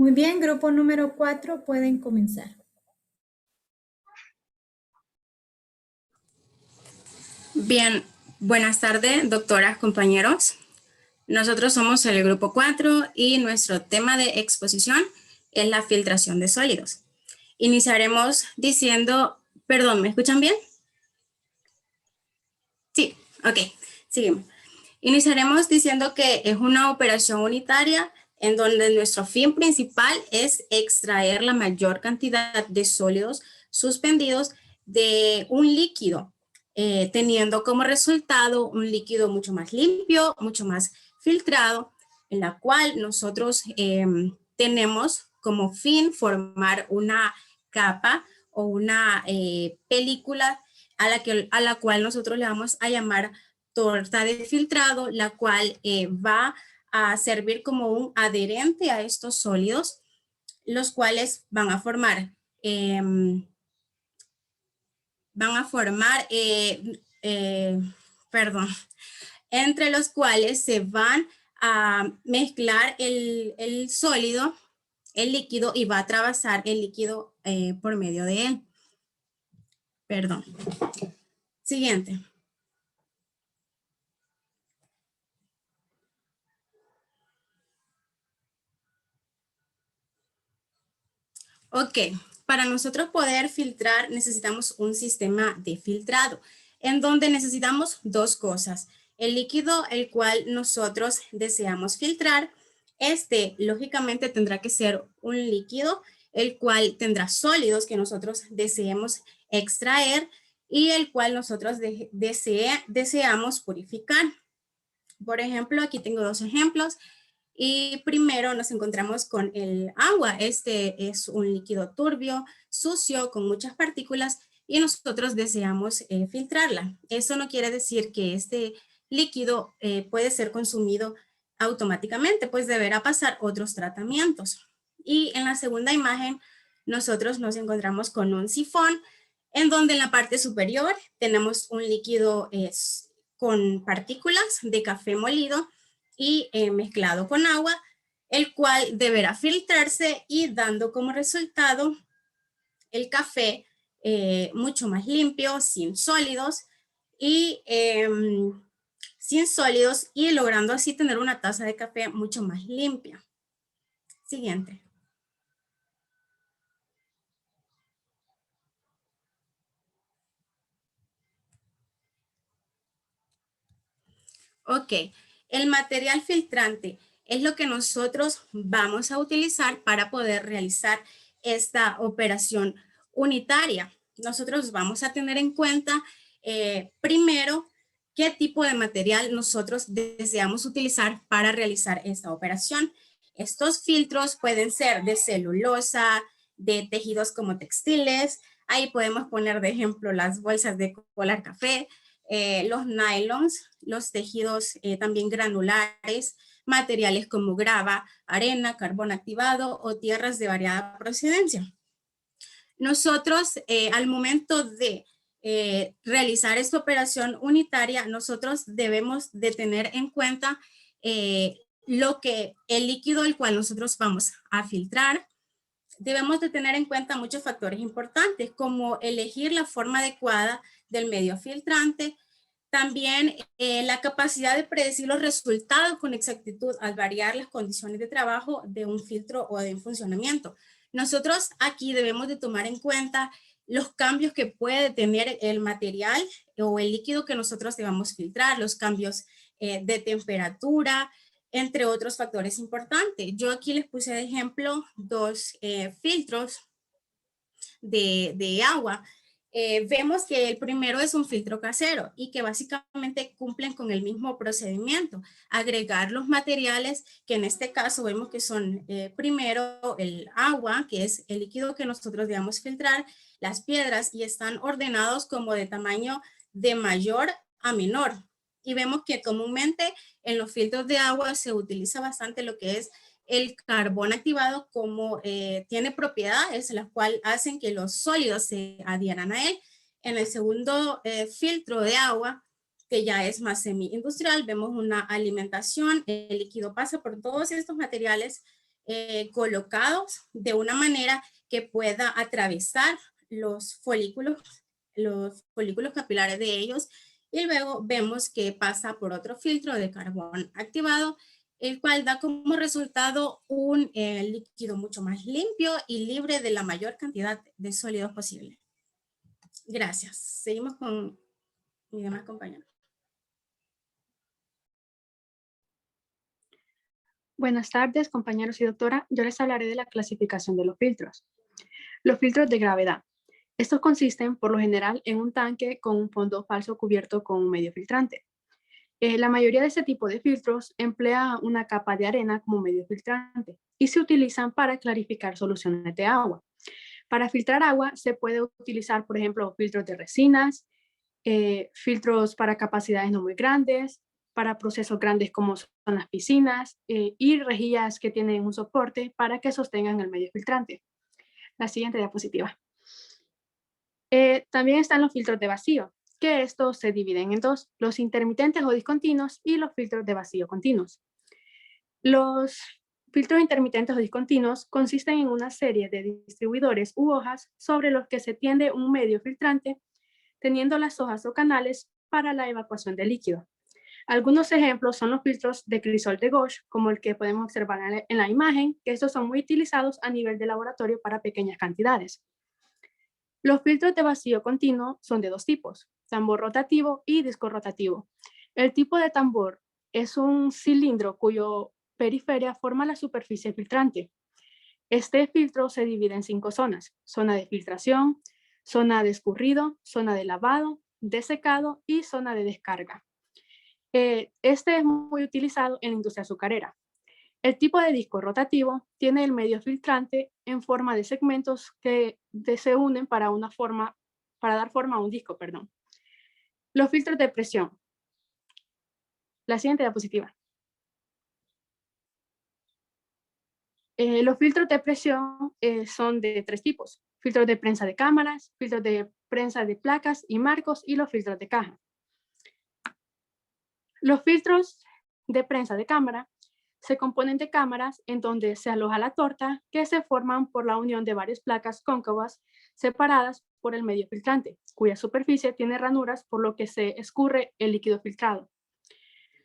Muy bien, grupo número 4, pueden comenzar. Bien, buenas tardes, doctoras, compañeros. Nosotros somos el grupo 4 y nuestro tema de exposición es la filtración de sólidos. Iniciaremos diciendo, perdón, ¿me escuchan bien? Sí, ok, seguimos. Iniciaremos diciendo que es una operación unitaria en donde nuestro fin principal es extraer la mayor cantidad de sólidos suspendidos de un líquido, teniendo como resultado un líquido mucho más limpio, mucho más filtrado, en la cual nosotros tenemos como fin formar una capa o una película a la cual nosotros le vamos a llamar torta de filtrado, la cual va a servir como un adherente a estos sólidos, los cuales van a formar, perdón, entre los cuales se van a mezclar el sólido, el líquido, y va a atravesar el líquido por medio de él. Perdón. Siguiente. Ok, para nosotros poder filtrar necesitamos un sistema de filtrado en donde necesitamos dos cosas. El líquido el cual nosotros deseamos filtrar, este lógicamente tendrá que ser un líquido el cual tendrá sólidos que nosotros deseemos extraer y el cual nosotros deseamos purificar. Por ejemplo, aquí tengo dos ejemplos. Y primero nos encontramos con el agua. Este es un líquido turbio, sucio, con muchas partículas y nosotros deseamos filtrarla. Eso no quiere decir que este líquido puede ser consumido automáticamente, pues deberá pasar otros tratamientos. Y en la segunda imagen nosotros nos encontramos con un sifón en donde en la parte superior tenemos un líquido con partículas de café molido y mezclado con agua, el cual deberá filtrarse y dando como resultado el café mucho más limpio, sin sólidos y logrando así tener una taza de café mucho más limpia. Siguiente. Ok, el material filtrante es lo que nosotros vamos a utilizar para poder realizar esta operación unitaria. Nosotros vamos a tener en cuenta primero qué tipo de material nosotros deseamos utilizar para realizar esta operación. Estos filtros pueden ser de celulosa, de tejidos como textiles. Ahí podemos poner de ejemplo las bolsas de colar café, los nylons, los tejidos también granulares, materiales como grava, arena, carbón activado o tierras de variada procedencia. Nosotros, al momento de realizar esta operación unitaria, nosotros debemos de tener en cuenta el líquido el cual nosotros vamos a filtrar. Debemos de tener en cuenta muchos factores importantes, como elegir la forma adecuada del medio filtrante, también la capacidad de predecir los resultados con exactitud al variar las condiciones de trabajo de un filtro o de un funcionamiento. Nosotros aquí debemos de tomar en cuenta los cambios que puede tener el material o el líquido que nosotros debamos filtrar, los cambios de temperatura, entre otros factores importantes. Yo aquí les puse de ejemplo dos filtros de agua. Vemos que el primero es un filtro casero y que básicamente cumplen con el mismo procedimiento. Agregar los materiales, que en este caso vemos que son primero el agua, que es el líquido que nosotros debemos filtrar, las piedras, y están ordenados como de tamaño de mayor a menor. Y vemos que comúnmente en los filtros de agua se utiliza bastante lo que es el carbón activado, como tiene propiedades las cuales hacen que los sólidos se adhieran a él. En el segundo filtro de agua, que ya es más semi-industrial, vemos una alimentación, el líquido pasa por todos estos materiales colocados de una manera que pueda atravesar los folículos capilares de ellos, y luego vemos que pasa por otro filtro de carbón activado, el cual da como resultado un líquido mucho más limpio y libre de la mayor cantidad de sólidos posible. Gracias. Seguimos con mi demás compañero. Buenas tardes, compañeros y doctora. Yo les hablaré de la clasificación de los filtros. Los filtros de gravedad. Estos consisten, por lo general, en un tanque con un fondo falso cubierto con un medio filtrante. La mayoría de este tipo de filtros emplea una capa de arena como medio filtrante y se utilizan para clarificar soluciones de agua. Para filtrar agua se puede utilizar, por ejemplo, filtros de resinas, filtros para capacidades no muy grandes, para procesos grandes como son las piscinas, y rejillas que tienen un soporte para que sostengan el medio filtrante. La siguiente diapositiva. También están los filtros de vacío, que estos se dividen en dos: los intermitentes o discontinuos y los filtros de vacío continuos. Los filtros intermitentes o discontinuos consisten en una serie de distribuidores u hojas sobre los que se tiende un medio filtrante, teniendo las hojas o canales para la evacuación de líquido. Algunos ejemplos son los filtros de crisol de Gauche, como el que podemos observar en la imagen, que estos son muy utilizados a nivel de laboratorio para pequeñas cantidades. Los filtros de vacío continuo son de dos tipos: tambor rotativo y disco rotativo. El tipo de tambor es un cilindro cuyo periferia forma la superficie filtrante. Este filtro se divide en 5 zonas: zona de filtración, zona de escurrido, zona de lavado, de secado y zona de descarga. Este es muy utilizado en la industria azucarera. El tipo de disco rotativo tiene el medio filtrante en forma de segmentos que se unen para dar forma a un disco. Los filtros de presión. La siguiente diapositiva. Los filtros de presión son de 3 tipos: filtros de prensa de cámaras, filtros de prensa de placas y marcos, y los filtros de caja. Los filtros de prensa de cámara se componen de cámaras en donde se aloja la torta, que se forman por la unión de varias placas cóncavas separadas por el medio filtrante, cuya superficie tiene ranuras por lo que se escurre el líquido filtrado.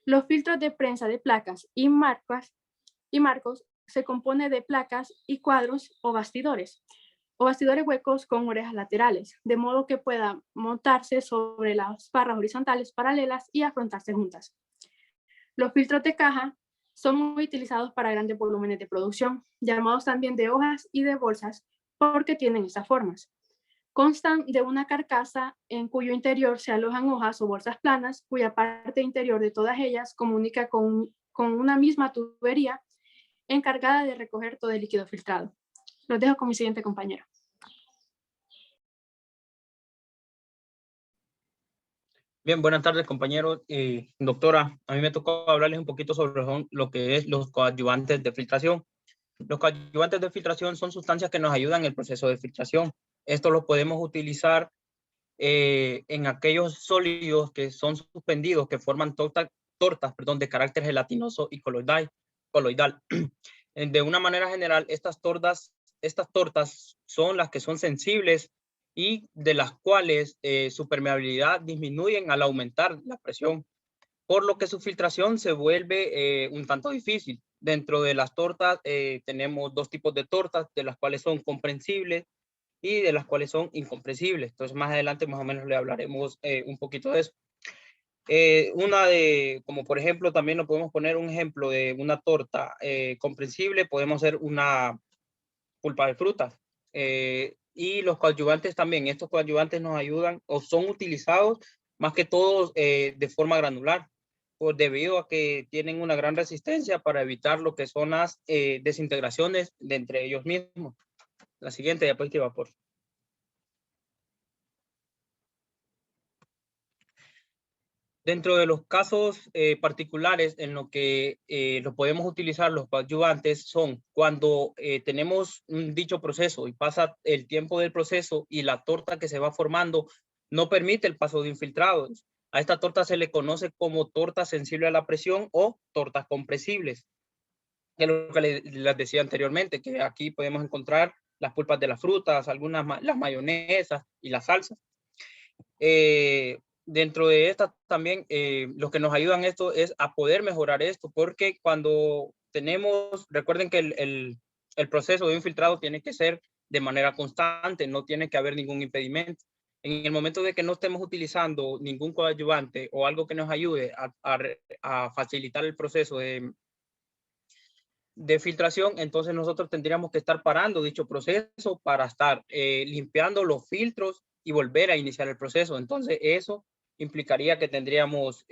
Los filtros de prensa de placas y marcos se compone de placas y cuadros o bastidores huecos con orejas laterales, de modo que pueda montarse sobre las barras horizontales paralelas y afrontarse juntas. Los filtros de caja son muy utilizados para grandes volúmenes de producción, llamados también de hojas y de bolsas, porque tienen esas formas. Constan de una carcasa en cuyo interior se alojan hojas o bolsas planas, cuya parte interior de todas ellas comunica con una misma tubería encargada de recoger todo el líquido filtrado. Los dejo con mi siguiente compañero. Bien, buenas tardes, compañeros. Doctora, a mí me tocó hablarles un poquito sobre lo que es los coadyuvantes de filtración. Los coadyuvantes de filtración son sustancias que nos ayudan en el proceso de filtración. Esto lo podemos utilizar en aquellos sólidos que son suspendidos, que forman tortas de carácter gelatinoso y coloidal. De una manera general, estas tortas son las que son sensibles y de las cuales su permeabilidad disminuyen al aumentar la presión, por lo que su filtración se vuelve un tanto difícil. Dentro de las tortas tenemos 2 tipos de tortas, de las cuales son comprensibles y de las cuales son incomprensibles. Entonces más adelante más o menos le hablaremos un poquito de eso. Como por ejemplo, también nos podemos poner un ejemplo de una torta comprensible, podemos hacer una pulpa de frutas. Y los coadyuvantes también, estos coadyuvantes nos ayudan o son utilizados más que todo de forma granular, debido a que tienen una gran resistencia para evitar lo que son las desintegraciones de entre ellos mismos. La siguiente diapositiva, por favor. Dentro de los casos particulares en lo que lo podemos utilizar los coadyuvantes son cuando tenemos un dicho proceso y pasa el tiempo del proceso y la torta que se va formando no permite el paso de infiltrados. A esta torta se le conoce como torta sensible a la presión o tortas compresibles. que es lo que les decía anteriormente, que aquí podemos encontrar las pulpas de las frutas, las mayonesas y las salsas. Dentro de estas también, lo que nos ayudan esto es a poder mejorar esto, porque cuando recuerden que el proceso de un filtrado tiene que ser de manera constante, no tiene que haber ningún impedimento. En el momento de que no estemos utilizando ningún coadyuvante o algo que nos ayude a facilitar el proceso de filtración, entonces nosotros tendríamos que estar parando dicho proceso para estar limpiando los filtros y volver a iniciar el proceso. Entonces eso implicaría que tendríamos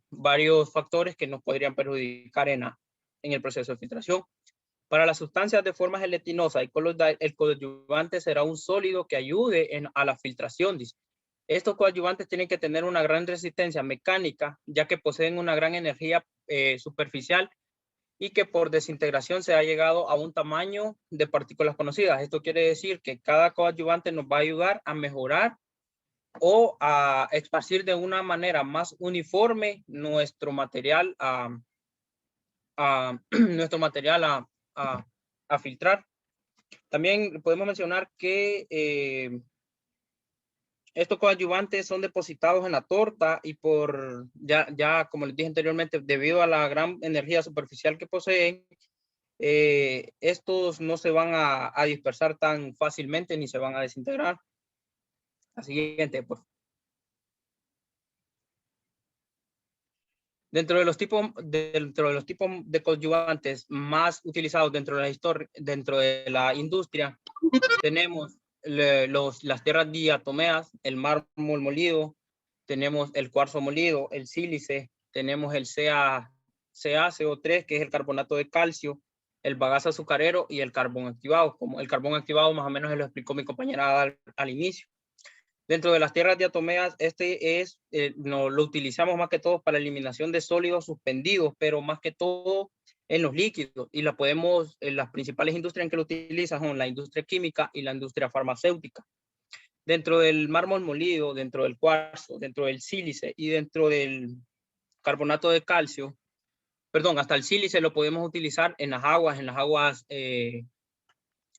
varios factores que nos podrían perjudicar en el proceso de filtración. Para las sustancias de forma gelatinosa, el coadyuvante será un sólido que ayude a la filtración. Dice. Estos coadyuvantes tienen que tener una gran resistencia mecánica, ya que poseen una gran energía superficial y que por desintegración se ha llegado a un tamaño de partículas conocidas. Esto quiere decir que cada coadyuvante nos va a ayudar a mejorar o a esparcir de una manera más uniforme nuestro material a filtrar. También podemos mencionar que estos coadyuvantes son depositados en la torta y ya como les dije anteriormente, debido a la gran energía superficial que poseen, estos no se van a dispersar tan fácilmente ni se van a desintegrar. La siguiente, por favor. Dentro de los tipos de coadyuvantes más utilizados dentro de la industria, tenemos las tierras diatomeas, el mármol molido, tenemos el cuarzo molido, el sílice, tenemos el CaCO3, que es el carbonato de calcio, el bagazo azucarero y el carbón activado. Como el carbón activado más o menos se lo explicó mi compañera al inicio. Dentro de las tierras diatomeas, lo utilizamos más que todo para eliminación de sólidos suspendidos, pero más que todo en los líquidos. Y las principales industrias en que lo utilizan son la industria química y la industria farmacéutica. Dentro del mármol molido, dentro del cuarzo, dentro del sílice y dentro del carbonato de calcio, hasta el sílice lo podemos utilizar en las aguas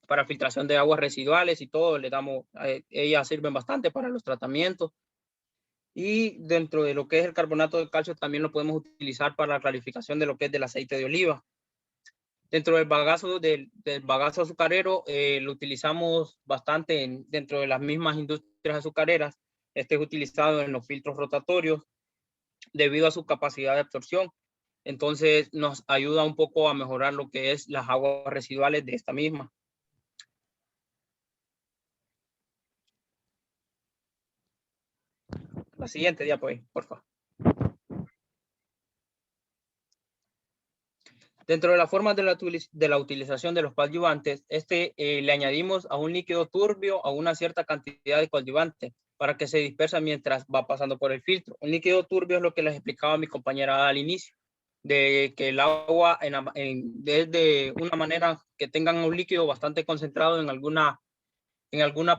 para filtración de aguas residuales y todo, ellas sirven bastante para los tratamientos. Y dentro de lo que es el carbonato de calcio también lo podemos utilizar para la clarificación de lo que es del aceite de oliva. Dentro del bagazo azucarero lo utilizamos bastante dentro de las mismas industrias azucareras. Este es utilizado en los filtros rotatorios debido a su capacidad de absorción. Entonces nos ayuda un poco a mejorar lo que es las aguas residuales de esta misma. La siguiente diapositiva, por favor. Dentro de las formas de la utilización de los coadyuvantes, le añadimos a un líquido turbio a una cierta cantidad de coadyuvante para que se dispersa mientras va pasando por el filtro. Un líquido turbio es lo que les explicaba mi compañera al inicio, de que el agua es de una manera que tengan un líquido bastante concentrado en alguna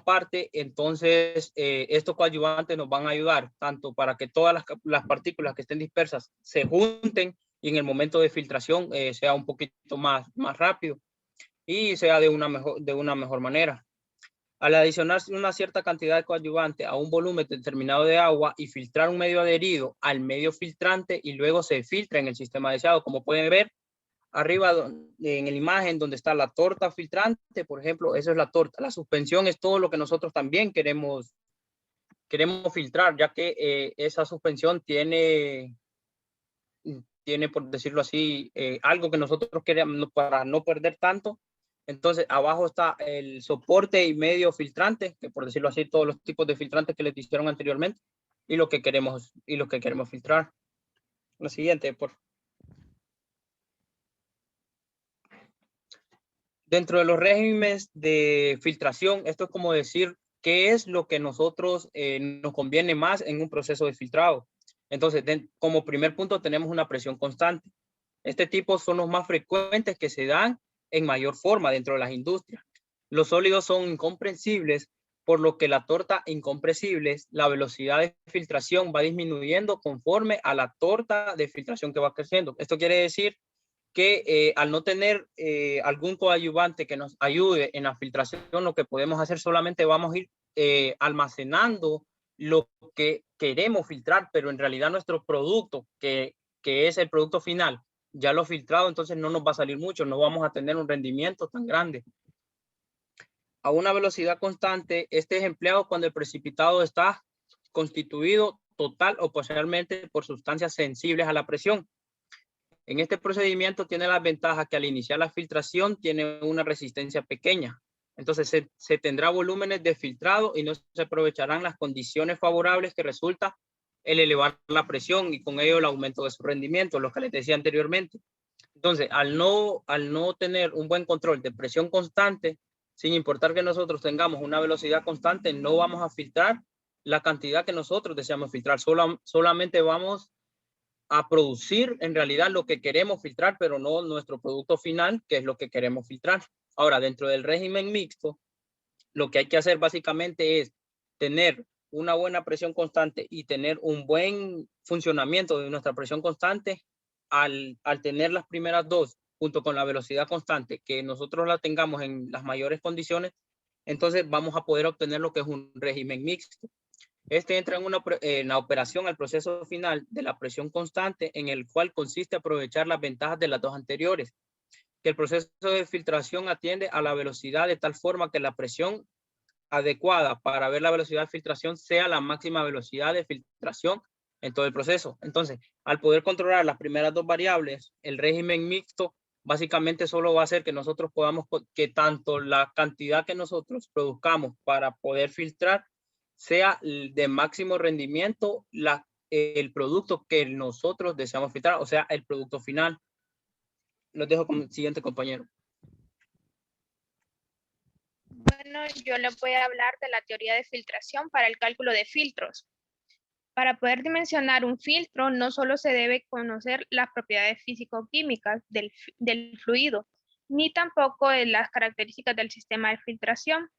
parte. Entonces estos coadyuvantes nos van a ayudar tanto para que todas las partículas que estén dispersas se junten y en el momento de filtración sea un poquito más rápido y sea de una mejor manera. Al adicionar una cierta cantidad de coadyuvante a un volumen determinado de agua y filtrar un medio adherido al medio filtrante y luego se filtra en el sistema deseado, como pueden ver arriba en la imagen donde está la torta filtrante, por ejemplo, eso es la torta. La suspensión es todo lo que nosotros también queremos filtrar, ya que esa suspensión tiene, por decirlo así, algo que nosotros queremos para no perder tanto. Entonces, abajo está el soporte y medio filtrante, que por decirlo así, todos los tipos de filtrantes que les hicieron anteriormente, y lo que queremos filtrar. La siguiente, por favor. Dentro de los regímenes de filtración, esto es como decir qué es lo que nosotros nos conviene más en un proceso de filtrado. Entonces, como primer punto tenemos una presión constante. Este tipo son los más frecuentes que se dan en mayor forma dentro de las industrias. Los sólidos son incompresibles, por lo que la torta incompresibles, la velocidad de filtración va disminuyendo conforme a la torta de filtración que va creciendo. Esto quiere decir que al no tener algún coadyuvante que nos ayude en la filtración, lo que podemos hacer solamente vamos a ir almacenando lo que queremos filtrar, pero en realidad nuestro producto, que es el producto final, ya lo filtrado, entonces no nos va a salir mucho, no vamos a tener un rendimiento tan grande. A una velocidad constante, este es empleado cuando el precipitado está constituido total o parcialmente por sustancias sensibles a la presión. En este procedimiento tiene la ventaja que al iniciar la filtración tiene una resistencia pequeña. Entonces se tendrá volúmenes de filtrado y no se aprovecharán las condiciones favorables que resulta el elevar la presión y con ello el aumento de su rendimiento, lo que les decía anteriormente. Entonces, al no tener un buen control de presión constante, sin importar que nosotros tengamos una velocidad constante, no vamos a filtrar la cantidad que nosotros deseamos filtrar. Solamente vamos a producir en realidad lo que queremos filtrar, pero no nuestro producto final, que es lo que queremos filtrar. Ahora, dentro del régimen mixto, lo que hay que hacer básicamente es tener una buena presión constante y tener un buen funcionamiento de nuestra presión constante. Al tener las primeras dos, junto con la velocidad constante, que nosotros la tengamos en las mayores condiciones, entonces vamos a poder obtener lo que es un régimen mixto. Este entra en la operación al proceso final de la presión constante, en el cual consiste aprovechar las ventajas de las dos anteriores, que el proceso de filtración atiende a la velocidad de tal forma que la presión adecuada para ver la velocidad de filtración sea la máxima velocidad de filtración en todo el proceso. Entonces, al poder controlar las primeras dos variables, el régimen mixto básicamente solo va a hacer que nosotros podamos, que tanto la cantidad que nosotros produzcamos para poder filtrar sea de máximo rendimiento el producto que nosotros deseamos filtrar, o sea, el producto final. Los dejo con el siguiente compañero. Bueno, yo les voy a hablar de la teoría de filtración para el cálculo de filtros. Para poder dimensionar un filtro, no solo se debe conocer las propiedades físico-químicas del fluido, ni tampoco las características del sistema de filtración.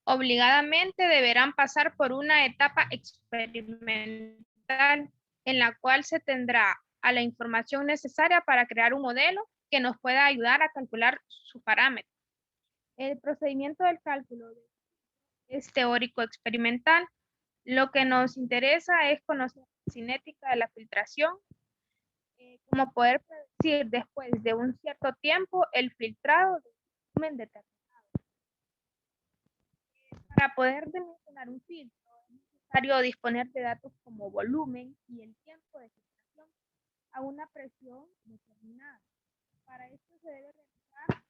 Obligadamente deberán pasar por una etapa experimental en la cual se tendrá a la información necesaria para crear un modelo que nos pueda ayudar a calcular su parámetro. El procedimiento del cálculo es teórico experimental. Lo que nos interesa es conocer la cinética de la filtración, como poder predecir después de un cierto tiempo el filtrado de un volumen determinado. Para poder dimensionar un filtro es necesario disponer de datos como volumen y el tiempo de filtración a una presión determinada. Para esto se debe realizar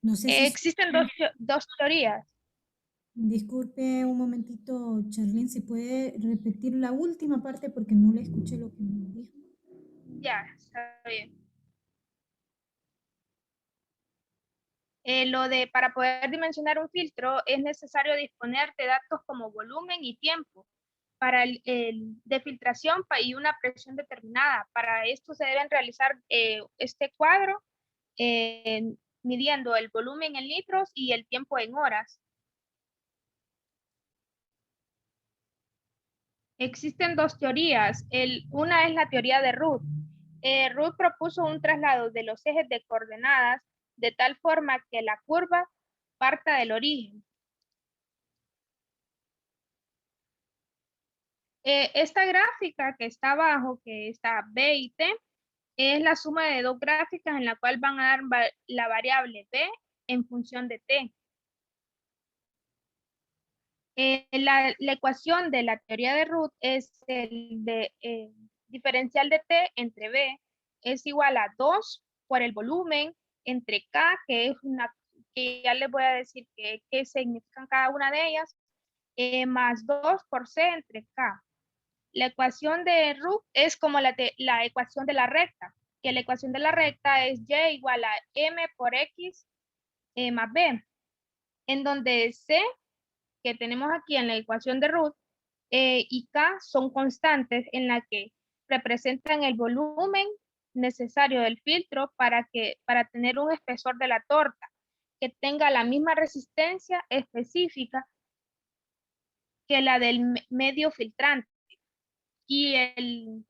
No sé si... existen dos teorías. Disculpe un momentito, Charlene, ¿se puede repetir la última parte porque no le escuché lo que me dijo? Ya, está bien. Para poder dimensionar un filtro es necesario disponer de datos como volumen y tiempo para de filtración y una presión determinada. Para esto se deben realizar este cuadro midiendo el volumen en litros y el tiempo en horas. Existen dos teorías. Una es la teoría de Ruth. Ruth propuso un traslado de los ejes de coordenadas de tal forma que la curva parta del origen. Esta gráfica que está abajo, que está B y T, es la suma de dos gráficas en la cual van a dar la variable B en función de T. La ecuación de la teoría de Ruth es el diferencial de T entre B es igual a 2 por el volumen entre K, que es que ya les voy a decir qué significan cada una de ellas, más 2 por C entre K. La ecuación de Ruth es como la ecuación de la recta, que la ecuación de la recta es Y igual a M por X más B, en donde C, que tenemos aquí en la ecuación de Ruth, y K son constantes en la que representan el volumen necesario del filtro para tener un espesor de la torta que tenga la misma resistencia específica que la del medio filtrante. Y el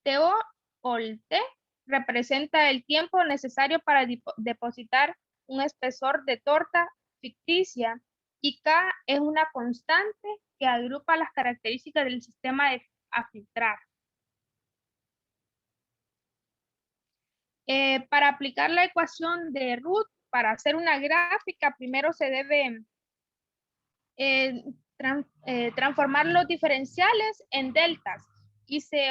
TO o el T representa el tiempo necesario para depositar un espesor de torta ficticia, y K es una constante que agrupa las características del sistema a filtrar. Para aplicar la ecuación de Root, para hacer una gráfica, primero se debe transformar los diferenciales en deltas. Y se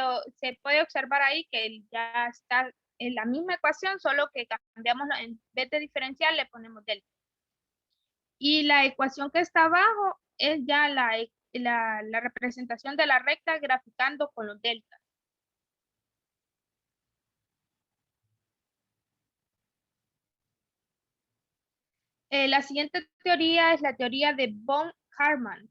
puede observar ahí que ya está en la misma ecuación, solo que cambiamos, en vez de diferencial le ponemos delta. Y la ecuación que está abajo es ya la representación de la recta graficando con los deltas. La siguiente teoría es la teoría de von Karman.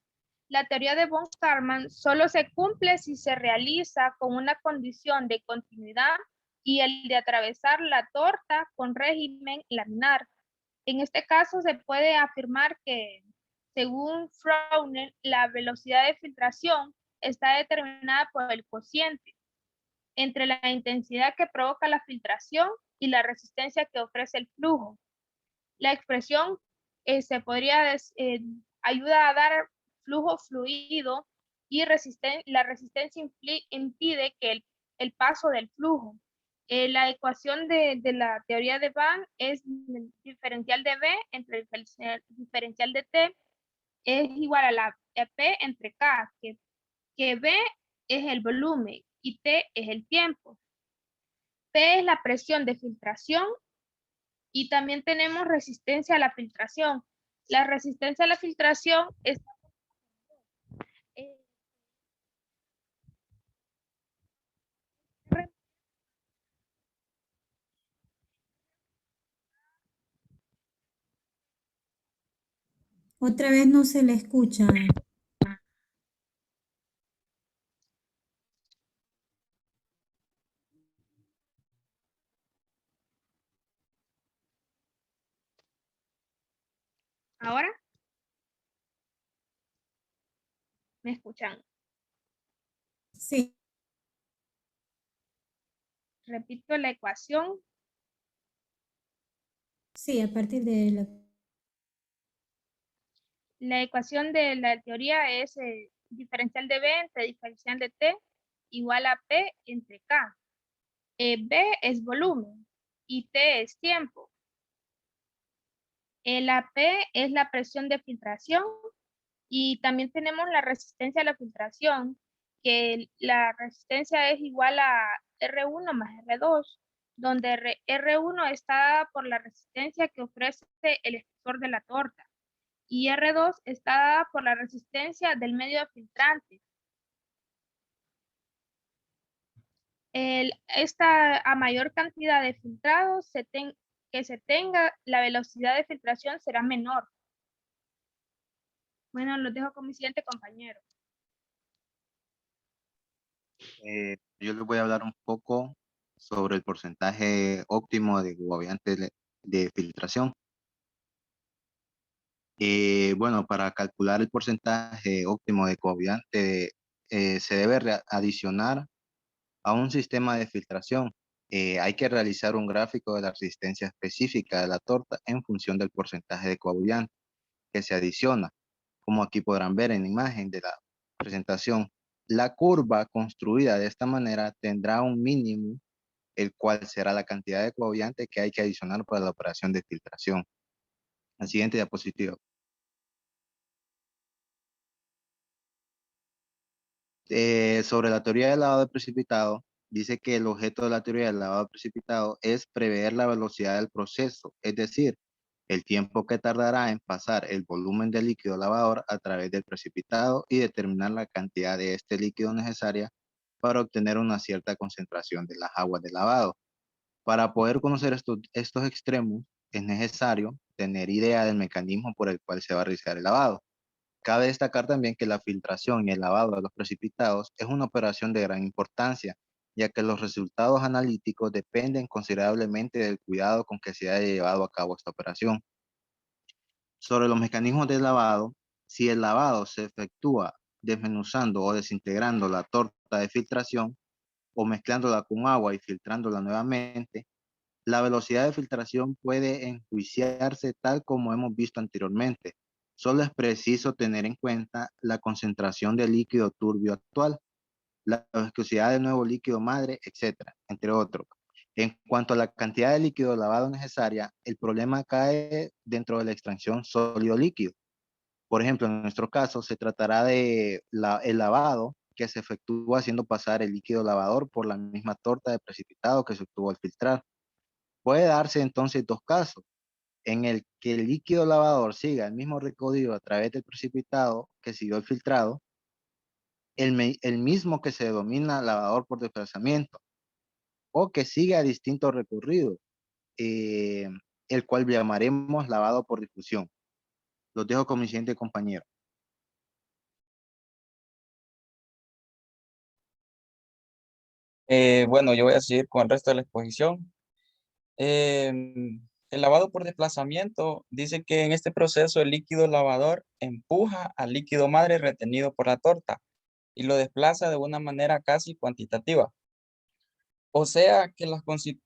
La teoría de von Karman solo se cumple si se realiza con una condición de continuidad y el de atravesar la torta con régimen laminar. En este caso se puede afirmar que, según Frauner, la velocidad de filtración está determinada por el cociente entre la intensidad que provoca la filtración y la resistencia que ofrece el flujo. La expresión se podría ayuda a dar flujo fluido, y la resistencia impide que el paso del flujo. La ecuación de la teoría de Van es el diferencial de B entre el diferencial de T es igual a la P entre K, que B es el volumen y T es el tiempo. P es la presión de filtración. Y también tenemos resistencia a la filtración. La resistencia a la filtración es Otra vez no se le escucha. ¿Ahora? ¿Me escuchan? Sí, Repito la ecuación. sí, a partir de la... La ecuación de la teoría es diferencial de B entre diferencial de T igual a P entre K. B es volumen y T es tiempo. La P es la presión de filtración, y también tenemos la resistencia a la filtración, que la resistencia es igual a R1 más R2, donde R1 está dada por la resistencia que ofrece el espesor de la torta, y R2 está dada por la resistencia del medio filtrante. A mayor cantidad de filtrados que se tenga, la velocidad de filtración será menor. Bueno, los dejo con mi siguiente compañero. Yo les voy a hablar un poco sobre el porcentaje óptimo de coagulantes de filtración. Bueno, para calcular el porcentaje óptimo de coagulante se debe adicionar a un sistema de filtración. Hay que realizar un gráfico de la resistencia específica de la torta en función del porcentaje de coagulante que se adiciona, como aquí podrán ver en la imagen de la presentación. La curva construida de esta manera tendrá un mínimo, el cual será la cantidad de coagulante que hay que adicionar para la operación de filtración. La siguiente diapositiva. Sobre la teoría del lavado de precipitado, dice que el objeto de la teoría del lavado de precipitado es prever la velocidad del proceso, es decir, el tiempo que tardará en pasar el volumen del líquido lavador a través del precipitado y determinar la cantidad de este líquido necesaria para obtener una cierta concentración de las aguas de lavado. Para poder conocer estos extremos, es necesario tener idea del mecanismo por el cual se va a realizar el lavado. Cabe destacar también que la filtración y el lavado de los precipitados es una operación de gran importancia, ya que los resultados analíticos dependen considerablemente del cuidado con que se haya llevado a cabo esta operación. Sobre los mecanismos de lavado, si el lavado se efectúa desmenuzando o desintegrando la torta de filtración o mezclándola con agua y filtrándola nuevamente, la velocidad de filtración puede enjuiciarse tal como hemos visto anteriormente. Solo es preciso tener en cuenta la concentración de líquido turbio actual, la viscosidad del nuevo líquido madre, etcétera, entre otros. En cuanto a la cantidad de líquido lavado necesaria, el problema cae dentro de la extracción sólido-líquido. Por ejemplo, en nuestro caso, se tratará de el lavado que se efectúa haciendo pasar el líquido lavador por la misma torta de precipitado que se obtuvo al filtrar. Puede darse entonces dos casos, en el que el líquido lavador siga el mismo recorrido a través del precipitado que siguió el filtrado, el mismo que se denomina lavador por desplazamiento, o que siga distinto recorrido, eh, el cual llamaremos lavado por difusión. Los dejo con mi siguiente compañero. Bueno, yo voy a seguir con el resto de la exposición. El lavado por desplazamiento dice que en este proceso el líquido lavador empuja al líquido madre retenido por la torta y lo desplaza de una manera casi cuantitativa. O sea que las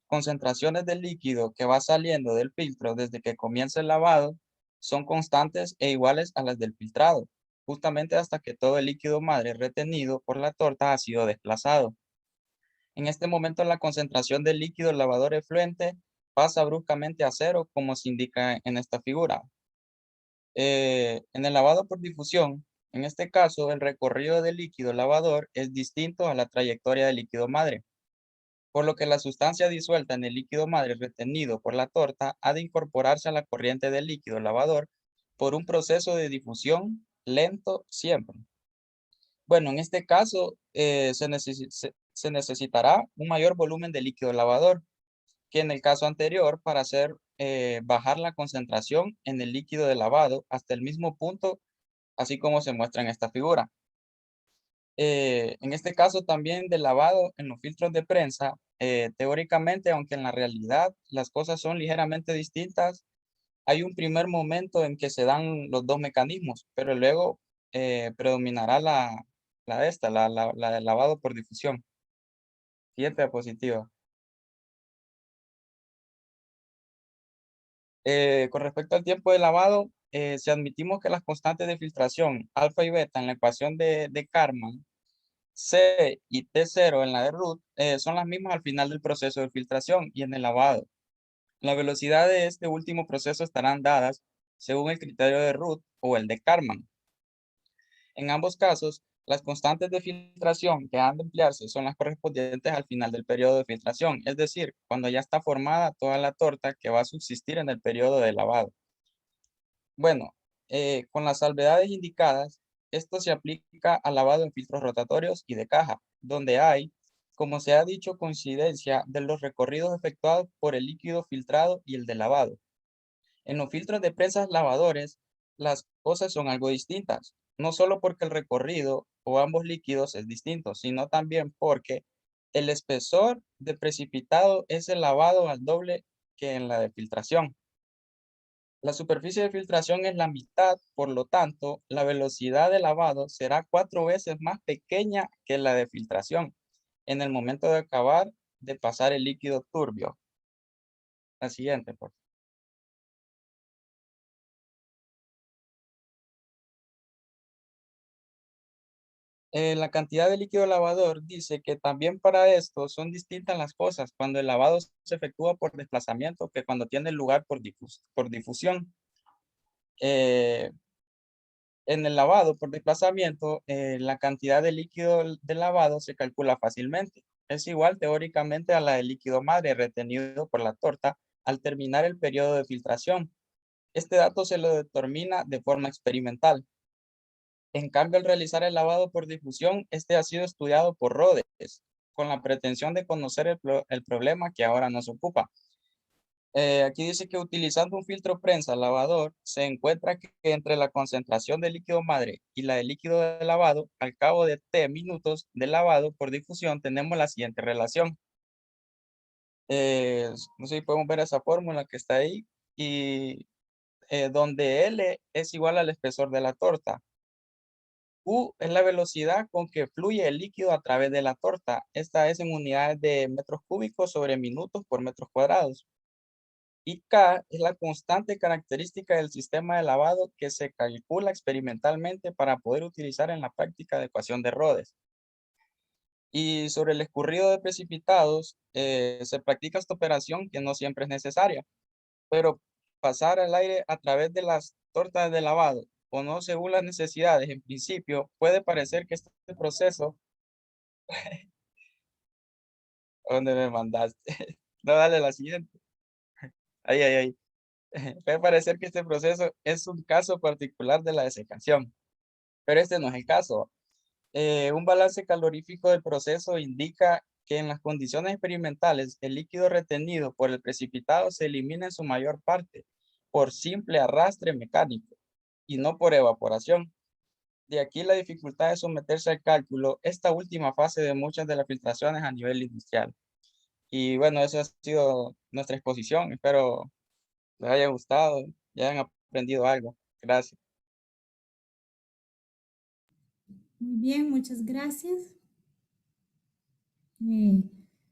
concentraciones del líquido que va saliendo del filtro desde que comienza el lavado son constantes e iguales a las del filtrado, justamente hasta que todo el líquido madre retenido por la torta ha sido desplazado. En este momento la concentración del líquido lavador efluente pasa bruscamente a cero, como se indica en esta figura. En el lavado por difusión, en este caso, el recorrido del líquido lavador es distinto a la trayectoria del líquido madre, por lo que la sustancia disuelta en el líquido madre retenido por la torta ha de incorporarse a la corriente del líquido lavador por un proceso de difusión lento siempre. Bueno, en este caso se necesitará un mayor volumen de líquido lavador que en el caso anterior para hacer bajar la concentración en el líquido de lavado hasta el mismo punto, así como se muestra en esta figura. En este caso también de lavado en los filtros de prensa, teóricamente, aunque en la realidad las cosas son ligeramente distintas, hay un primer momento en que se dan los dos mecanismos, pero luego predominará la del lavado por difusión. Siguiente diapositiva. Con respecto al tiempo de lavado, si admitimos que las constantes de filtración alfa y beta en la ecuación de Karman, C y T0 en la de Root, son las mismas al final del proceso de filtración y en el lavado. La velocidad de este último proceso estarán dadas según el criterio de Root o el de Karman. En ambos casos, las constantes de filtración que han de emplearse son las correspondientes al final del periodo de filtración, es decir, cuando ya está formada toda la torta que va a subsistir en el periodo de lavado. Bueno, con las salvedades indicadas, esto se aplica al lavado en filtros rotatorios y de caja, donde hay, como se ha dicho, coincidencia de los recorridos efectuados por el líquido filtrado y el de lavado. En los filtros de presas lavadores, las cosas son algo distintas, no solo porque el recorrido o ambos líquidos es distinto, sino también porque el espesor de precipitado es el lavado al doble que en la de filtración. La superficie de filtración es la mitad, por lo tanto, la velocidad de lavado será 4 veces más pequeña que la de filtración en el momento de acabar de pasar el líquido turbio. La siguiente, por favor. La cantidad de líquido lavador dice que también para esto son distintas las cosas cuando el lavado se efectúa por desplazamiento que cuando tiene lugar por difusión. En el lavado por desplazamiento, la cantidad de líquido de lavado se calcula fácilmente. Es igual teóricamente a la del líquido madre retenido por la torta al terminar el periodo de filtración. Este dato se lo determina de forma experimental. En cambio, al realizar el lavado por difusión, este ha sido estudiado por Rhodes, con la pretensión de conocer el problema que ahora nos ocupa. Aquí dice que utilizando un filtro prensa lavador, se encuentra que entre la concentración del líquido madre y la del líquido de lavado, al cabo de T minutos de lavado por difusión, tenemos la siguiente relación. No sé si podemos ver esa fórmula que está ahí, y donde L es igual al espesor de la torta. U es la velocidad con que fluye el líquido a través de la torta. Esta es en unidades de metros cúbicos sobre minutos por metros cuadrados. Y K es la constante característica del sistema de lavado que se calcula experimentalmente para poder utilizar en la práctica de ecuación de Rhodes. Y sobre el escurrido de precipitados, se practica esta operación que no siempre es necesaria, pero pasar el aire a través de las tortas de lavado o no según las necesidades, en principio, puede parecer que este proceso, ¿a dónde me mandaste? No, dale la siguiente. Ahí, ahí, ahí. Puede parecer que este proceso es un caso particular de la desecación, pero este no es el caso. Un balance calorífico del proceso indica que en las condiciones experimentales el líquido retenido por el precipitado se elimina en su mayor parte por simple arrastre mecánico y no por evaporación. De aquí la dificultad de someterse al cálculo, esta última fase de muchas de las filtraciones a nivel industrial. Y bueno, eso ha sido nuestra exposición. Espero les haya gustado y hayan aprendido algo. Gracias. Muy bien, muchas gracias.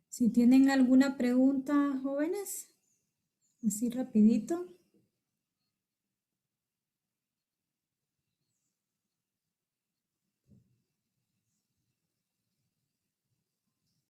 Si tienen alguna pregunta, jóvenes, así rapidito.